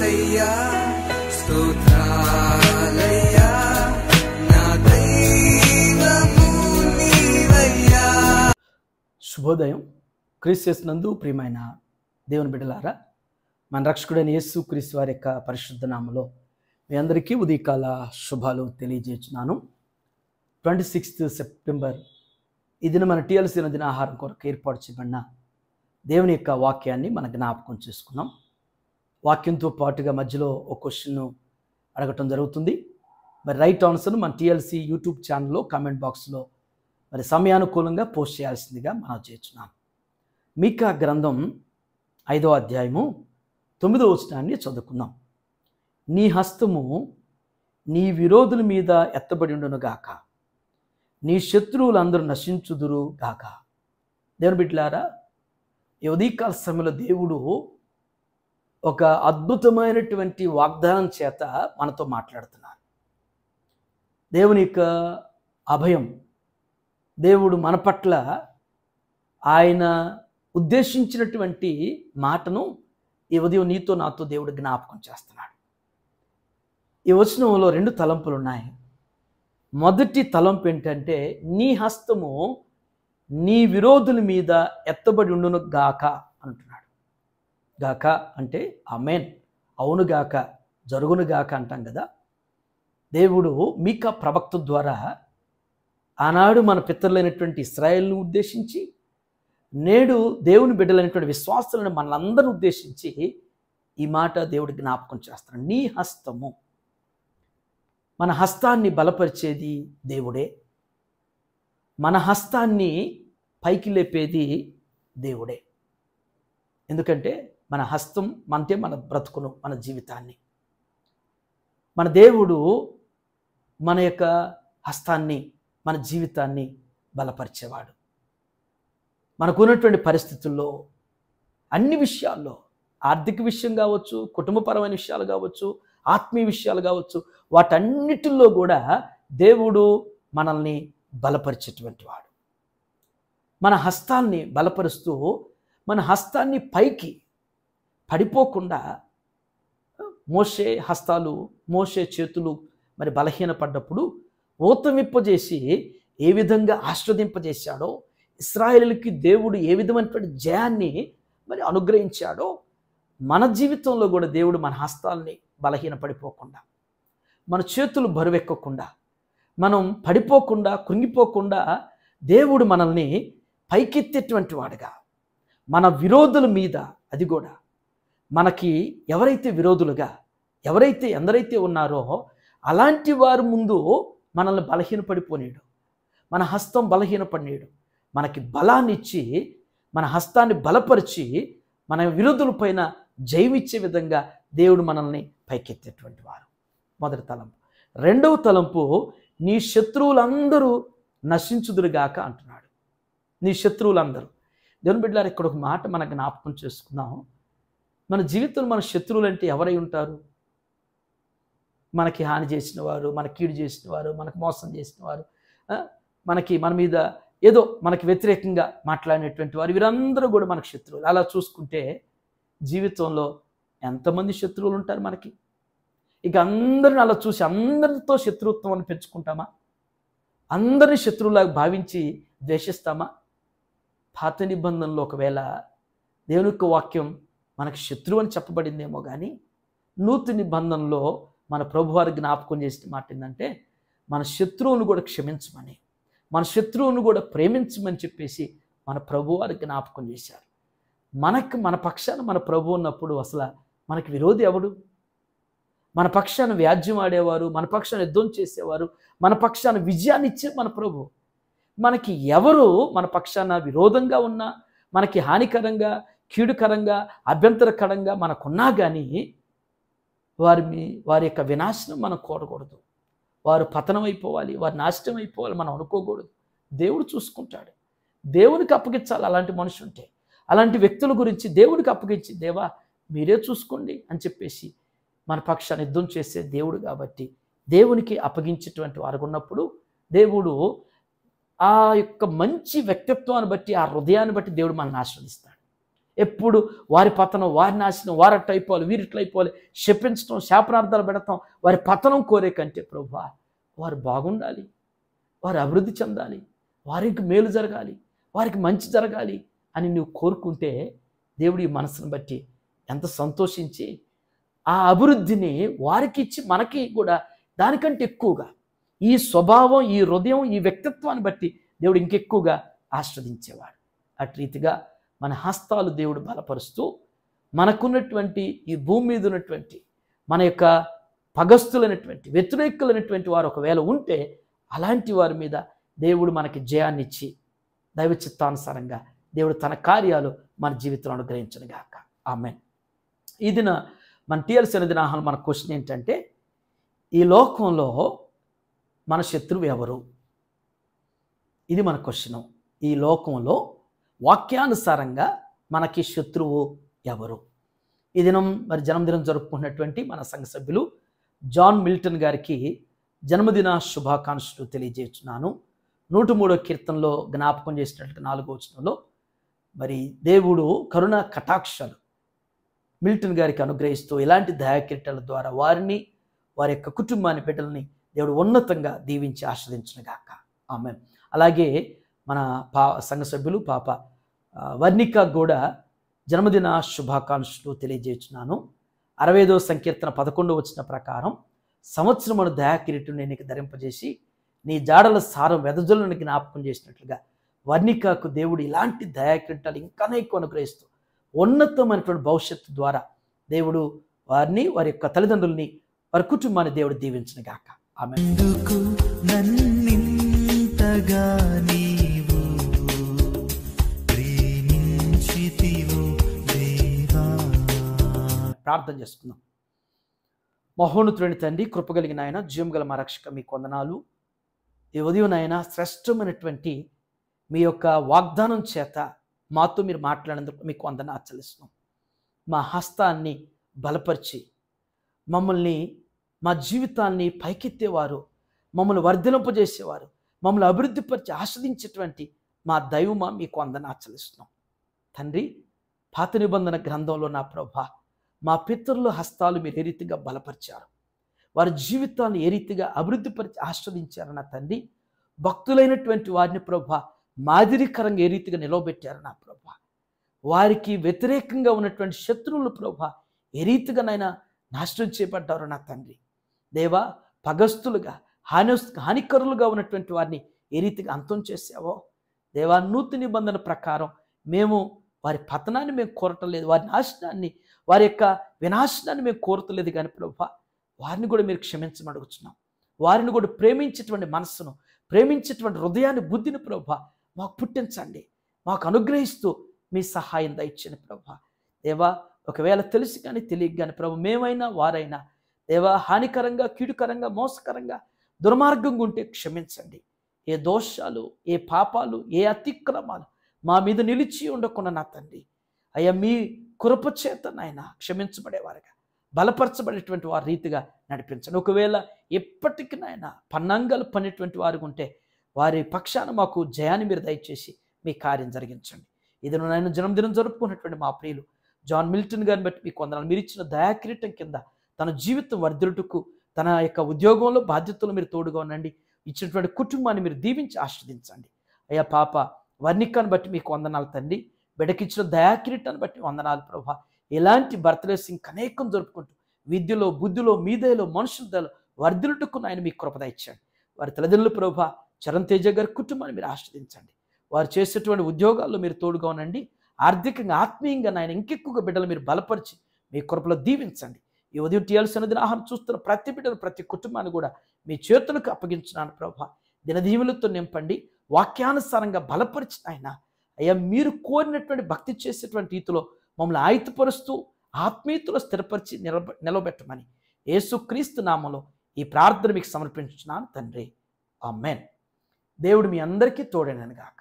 యేసయ్యా స్తోత్రాలయ్యా నా దైవము నీవయ్యా. శుభోదయం. క్రీస్తు నందు ప్రియమైన దేవుని బిడ్డలారా, మన రక్షకుడైన యేసు క్రీస్తు వారి యొక్క పరిశుద్ధ నామములో మీ అందరికీ ఉదయకాల శుభాలు తెలియజేస్తున్నాను. 26 సెప్టెంబర్ ఈ దిన మన టీఎల్సీ దిన ఆహారం కొరకు ఏర్పాటు చేయబడిన దేవుని యొక్క వాక్యాన్ని మన జ్ఞాపకం చేసుకున్నాం. వాక్యంతో పాటుగా మధ్యలో ఒక క్వశ్చన్ అడగటం జరుగుతుంది. మరి రైట్ ఆన్సర్ను మన టీఎల్సీ యూట్యూబ్ ఛానల్లో కామెంట్ బాక్స్లో మరి సమయానుకూలంగా పోస్ట్ చేయాల్సిందిగా మనం చేస్తున్నాం. మీకా గ్రంథం 5వ అధ్యాయము 9వ వచనాన్ని చదువుకుందాం. నీ హస్తము నీ విరోధుల మీద ఎత్తబడి ఉండునుగాక, నీ శత్రువులందరూ నశించుదురు గాక. దేవుని బిడ్డలారా, ఈ ఉదయకాల సమయంలో దేవుడు ఒక అద్భుతమైనటువంటి వాగ్దానం చేత మనతో మాట్లాడుతున్నారు. దేవుని యొక్క అభయం, దేవుడు మన పట్ల ఆయన ఉద్దేశించినటువంటి మాటను ఈ ఉదయం నీతో నాతో దేవుడు జ్ఞాపకం చేస్తున్నాడు. ఈ వచనంలో 2 తలంపులు ఉన్నాయి. మొదటి తలంపు ఏంటంటే, నీ హస్తము నీ విరోధుల మీద ఎత్తబడి ఉండును గాక అంటున్నాడు. గాక అంటే ఆమేన్, అవును గాక, జరుగును గాక అంటాం కదా. దేవుడు మీకా ప్రవక్త ద్వారా ఆనాడు మన పితరులైనటువంటి ఇశ్రాయేలును ఉద్దేశించి, నేడు దేవుని బిడ్డలైనటువంటి విశ్వాసులను మనందరూ ఉద్దేశించి ఈ మాట దేవుడు జ్ఞాపకం చేస్తున్నాడు. నీ హస్తము, మన హస్తాన్ని బలపరిచేది దేవుడే, మన హస్తాన్ని పైకి లేపేది దేవుడే. ఎందుకంటే మన హస్తం అంటే మన బ్రతుకును, మన జీవితాన్ని, మన దేవుడు మన యొక్క హస్తాన్ని, మన జీవితాన్ని బలపరిచేవాడు. మనకున్నటువంటి పరిస్థితుల్లో, అన్ని విషయాల్లో, ఆర్థిక విషయం కావచ్చు, కుటుంబపరమైన విషయాలు కావచ్చు, ఆత్మీయ విషయాలు కావచ్చు, వాటన్నిటిల్లో కూడా దేవుడు మనల్ని బలపరిచేటువంటి వాడు. మన హస్తాన్ని బలపరుస్తూ, మన హస్తాన్ని పైకి పడిపోకుండా, మోషే హస్తాలు, మోషే చేతులు మరి బలహీనపడ్డప్పుడు ఊతమింపజేసి ఏ విధంగా ఆస్వాదింపజేశాడో, ఇశ్రాయేలుకి దేవుడు ఏ విధమైనటువంటి జయాన్ని మరి అనుగ్రహించాడో, మన జీవితంలో కూడా దేవుడు మన హస్తాల్ని బలహీనపడిపోకుండా, మన చేతులు బరువెక్కకుండా, మనం పడిపోకుండా, కృంగిపోకుండా దేవుడు మనల్ని పైకెత్తేటువంటి వాడుగా, మన విరోధుల మీద, అది కూడా మనకి ఎవరైతే విరోధులుగా, ఎందరైతే ఉన్నారో అలాంటి వారి ముందు మనల్ని బలహీనపడిపోనీడు, మన హస్తం బలహీనపడినీడు. మనకి బలాన్ని ఇచ్చి, మన హస్తాన్ని బలపరిచి, మన విరోధుల పైన జయమిచ్చే విధంగా దేవుడు మనల్ని పైకెత్తేటువంటి వారు. మొదటి తలంపు. రెండవ తలంపు, నీ శత్రువులందరూ నశించుదురుగాక అంటున్నాడు. నీ శత్రువులందరూ. దేవుని బిడ్డలారా, ఇక్కడ ఒక మాట మన జ్ఞాపకం చేసుకుందాం. మన జీవితంలో మన శత్రువులు అంటే ఎవరై ఉంటారు? మనకి హాని చేసిన వారు, మన కీడు చేసిన వారు, మనకు మోసం చేసిన వారు, మన మీద ఏదో మనకి వ్యతిరేకంగా మాట్లాడినటువంటి వారు, వీరందరూ కూడా మనకు శత్రువులు. అలా చూసుకుంటే జీవితంలో ఎంతమంది శత్రువులు ఉంటారు మనకి? ఇక అందరిని అలా చూసి అందరితో శత్రుత్వాన్ని పెంచుకుంటామా? అందరిని శత్రువులాగా భావించి ద్వేషిస్తామా? పాత నిబంధనలో ఒకవేళ దేవుని యొక్క వాక్యం మనకు శత్రువు అని చెప్పబడిందేమో కానీ, నూతన నిబంధనలో మన ప్రభువారు జ్ఞాపకం చేసిన మాట ఏంటంటే, మన శత్రువును కూడా క్షమించమని, మన శత్రువును కూడా ప్రేమించమని చెప్పేసి మన ప్రభువారు జ్ఞాపకం చేశారు. మన పక్షాన మన ప్రభు ఉన్నప్పుడు అసలు మనకి విరోధి ఎవడు? మన పక్షాన వ్యాజ్యం ఆడేవారు, మన పక్షాన యుద్ధం చేసేవారు, మన పక్షాన విజయాన్ని ఇచ్చే మన ప్రభు. మనకి ఎవరు మన పక్షాన విరోధంగా ఉన్నా, మనకి హానికరంగా, కీడుకరంగా, అభ్యంతరకరంగా మనకున్నా కానీ వారి యొక్క వినాశనం మనం కోరకూడదు. వారు పతనం అయిపోవాలి, వారు నాశనం అయిపోవాలి మనం అనుకోకూడదు. దేవుడు చూసుకుంటాడు. దేవునికి అప్పగించాలి. అలాంటి మనుషులు ఉంటే, అలాంటి వ్యక్తుల గురించి దేవుడికి అప్పగించి, దేవా మీరే చూసుకోండి అని చెప్పేసి మన పక్షాన్ని యుద్ధం చేసే దేవుడు కాబట్టి దేవునికి అప్పగించేటువంటి వారు ఉన్నప్పుడు దేవుడు ఆ యొక్క మంచి వ్యక్తిత్వాన్ని బట్టి, ఆ హృదయాన్ని బట్టి దేవుడు మనల్ని ఆశీర్వదిస్తాడు. ఎప్పుడు వారి పతనం, వారి నాశనం, వారి అట్ట అయిపోవాలి, వీరిట్లా అయిపోవాలి, శపించడం, శాపనార్థాలు పెడతాం, వారి పతనం కోరే కంటే ప్రభువా వారు బాగుండాలి, వారు అభివృద్ధి చెందాలి, వారికి మేలు జరగాలి, వారికి మంచి జరగాలి అని నువ్వు కోరుకుంటే దేవుడి మనసును బట్టి ఎంత సంతోషించి ఆ అభివృద్ధిని వారికి ఇచ్చి మనకి కూడా దానికంటే ఎక్కువగా ఈ స్వభావం, ఈ హృదయం, ఈ వ్యక్తిత్వాన్ని బట్టి దేవుడు ఇంకెక్కువగా ఆస్వాదించేవాడు. అటు రీతిగా మన హస్తాలు దేవుడు బలపరుస్తూ మనకున్నటువంటి ఈ భూమి మీద ఉన్నటువంటి మన యొక్క పగస్తులైనటువంటి వ్యతిరేకులైనటువంటి వారు ఒకవేళ ఉంటే అలాంటి వారి మీద దేవుడు మనకి జయాన్ని ఇచ్చి దైవ చిత్తానుసారంగా దేవుడు తన కార్యాలు మన జీవితంలో అనుగ్రహించను గాక. ఆమేన్. ఈ దిన మన టీఎల్సీ అనే దినాహం మన క్వశ్చన్ ఏంటంటే, ఈ లోకంలో మన శత్రువు ఎవరు? ఇది మన క్వశ్చన్. ఈ లోకంలో వాక్యానుసారంగా మనకి శత్రువు ఎవరు? ఈ దినం మరి జన్మదినం జరుపుకున్నటువంటి మన సంఘ సభ్యులు జాన్ మిల్టన్ గారికి జన్మదిన శుభాకాంక్షలు తెలియజేస్తున్నాను. 103వ కీర్తనలో జ్ఞాపకం చేసినట్టు 4వ వచనంలో మరి దేవుడు కరుణ కటాక్షాలు మిల్టన్ గారికి అనుగ్రహిస్తూ ఇలాంటి దయాకిరీటాల ద్వారా వారిని, వారి యొక్క కుటుంబాన్ని, బిడ్డల్ని దేవుడు ఉన్నతంగా దీవించి ఆస్వాదించును గాక. ఆమేన్. అలాగే మన సంఘ సభ్యులు పాప వర్ణిక కూడా జన్మదిన శుభాకాంక్షలు తెలియజేస్తున్నాను. 65వ సంకీర్తన 11వ వచనం ప్రకారం సంవత్సరమును దయాకిరీటం నేను నీకు ధరింపజేసి నీ జాడల సారం వెదజల్లుని జ్ఞాపకం చేసినట్లుగా వర్ణికకు దేవుడు ఇలాంటి దయాకిరీటాలు ఇంకానే ఎక్కువ అనుగ్రహిస్తూ ఉన్నతమైనటువంటి భవిష్యత్తు ద్వారా దేవుడు వారిని, వారి యొక్క తల్లిదండ్రుల్ని, వారి కుటుంబాన్ని దేవుడు దీవించును గాక. ఆమేన్. నన్నింతగా నీవు ప్రేమించితివో దేవా. ప్రార్థన చేసుకుందాం. మహోన్నతుడైన తండ్రి, కృపగలిగిన ఆయన, జీవం గల మా రక్షక, మీకు వందనాలు. ఈ ఉదయం నాయన శ్రేష్టమైనటువంటి మీ యొక్క వాగ్దానం చేత మాతో మీరు మాట్లాడేందుకు మీకు వందనాలు చెల్లిస్తున్నాం. మా హస్తాన్ని బలపరిచి మమ్మల్ని, మా జీవితాన్ని పైకెత్తేవారు, మమ్మల్ని వర్ధిలింపజేసేవారు, మమ్మల్ని అభివృద్ధిపరిచి ఆస్వాదించేటువంటి మా దైవమా మీకు వందనాలు చెల్లిస్తున్నాం. తండ్రి, పాత నిబంధన గ్రంథంలో నా ప్రభా మా పితరుల హస్తాలు మీరు ఏ రీతిగా బలపరిచారు, వారి జీవితాన్ని ఏ రీతిగా అభివృద్ధిపరిచి ఆస్వాదించారు నా తండ్రి. భక్తులైనటువంటి వారిని ప్రభా మాదిరికరంగా ఏ రీతిగా నిలవబెట్టారు నా ప్రభా. వారికి వ్యతిరేకంగా ఉన్నటువంటి శత్రువులు ప్రభా ఏ రీతిగా నైనా నాశనం చేయబడ్డారు నా తండ్రి. దేవా, పగస్తులుగా హానికరులుగా ఉన్నటువంటి వారిని ఏ రీతిగా అంతం చేసావో దేవా, నూతన నిబంధన ప్రకారం మేము వారి పతనాన్ని మేము కోరటం లేదు, వారి నాశనాన్ని, వారి యొక్క వినాశనాన్ని మేము కోరతలేదు. కానీ ప్రభా వారిని కూడా మీరు క్షమించమని అడుగుతున్నాం. వారిని కూడా ప్రేమించేటువంటి మనస్సును, ప్రేమించేటువంటి హృదయాన్ని, బుద్ధిని ప్రభా మాకు పుట్టించండి, మాకు అనుగ్రహిస్తూ మీ సహాయం దయచేయండి ప్రభా. దేవా, ఒకవేళ తెలిసి కానీ తెలియక కానీ ప్రభు మేమైనా వారైనా దేవా హానికరంగా, కీడుకరంగా, మోసకరంగా, దుర్మార్గంగా ఉంటే క్షమించండి. ఏ దోషాలు, ఏ పాపాలు, ఏ అతిక్రమాలు మా మీద నిలిచి ఉండకుండా నా తండ్రి అయ్యా మీ కృప చేత నాయన క్షమించబడేవారుగా, బలపరచబడేటువంటి వారి రీతిగా నడిపించండి. ఒకవేళ ఎప్పటికీ నాయన పన్నంగాలు పనేటువంటి వారు ఉంటే వారి పక్షాన మాకు జయాన్ని మీరు దయచేసి మీ కార్యం జరిగించండి. ఇది నాయన జన్మదినం జరుపుకున్నటువంటి మా ప్రియులు జాన్ మిల్టన్ గారిని బట్టి మీకు వందనాలు. మీరు ఇచ్చిన దయాకిరీటం కింద తన జీవితం వర్ధిల్లుటకు, తన యొక్క ఉద్యోగంలో బాధ్యతలు మీరు తోడుగా ఉండండి. ఇచ్చినటువంటి కుటుంబాన్ని మీరు దీవించి ఆస్వాదించండి. అయ్యా పాప వర్ణికాన్ని బట్టి మీకు వందనాలు తండ్రి. బిడ్డకిచ్చిన దయాకిరీటాన్ని బట్టి వందనాలు ప్రభా. ఇలాంటి బర్త్డేస్ ఇంకా అనేకం జరుపుకుంటూ విద్యలో, బుద్ధిలో, మీదలో, మనుషుల వర్ధిల్లుటకు నాయన మీ కృపద ఇచ్చాడు. వారి తల్లిదండ్రులు ప్రభా చరణ్ తేజ గారి కుటుంబాన్ని మీరు ఆస్వాదించండి. వారు చేసేటువంటి ఉద్యోగాల్లో మీరు తోడుగా ఉండండి. ఆర్థికంగా, ఆత్మీయంగా నాయన ఇంకెక్కువగా బిడ్డలు మీరు బలపరిచి మీ కృపలో దీవించండి. ఈ ఉదయం టీఎల్సీ అనేది ఆహారం చూస్తున్న ప్రతి బిడ్డలు, ప్రతి కుటుంబాన్ని కూడా మీ చేతులకు అప్పగించున్నాను ప్రభా. దినదీవులతో నింపండి, వాక్యానుసారంగా బలపరిచిన ఆయన అయ్యా మీరు కోరినటువంటి భక్తి చేసేటువంటి రీతిలో మమ్మల్ని ఆయుధపరుస్తూ ఆత్మీయతలో స్థిరపరిచి నిలబెట్టమని యేసుక్రీస్తు నామములో ఈ ప్రార్థన మీకు సమర్పించున్నాను తండ్రి. ఆమేన్. దేవుడు మీ అందరికీ తోడేనను గాక.